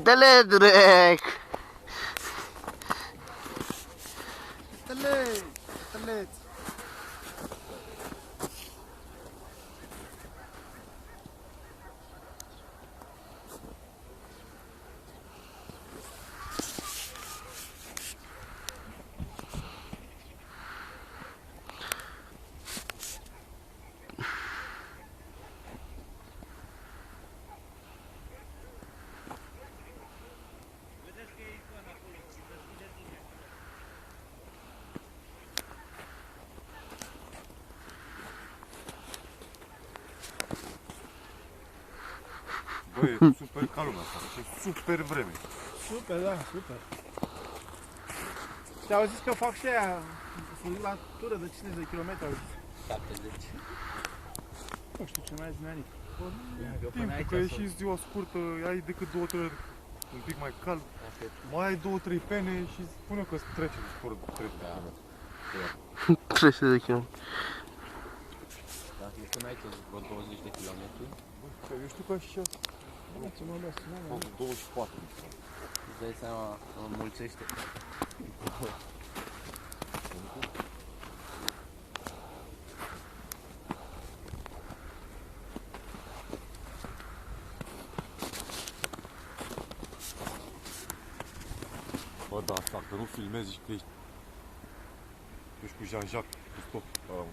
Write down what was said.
Dă-le direct! Dă-le! Dă-le! Băi, e super ca lumea asta, e super vreme. Super, da, super. Și au zis că fac și aia, să duc la tură de 50 de kilometri, au zis. 70. Nu știu ce mai zis Nenic. Timpul că e și ziua scurtă, ai decât 2-3 ori un pic mai cald, mai ai 2-3 pene și spune că îți trece de spor 30 de km. 300 de km. Dacă e până aici vreo 20 de kilometri, Bă, eu știu că așa Ce mă las, nu am 24. îți dai seama, înmulțește. Bă, da, asta, că nu filmezi și că ești cu Jean-Jacques, cu stop.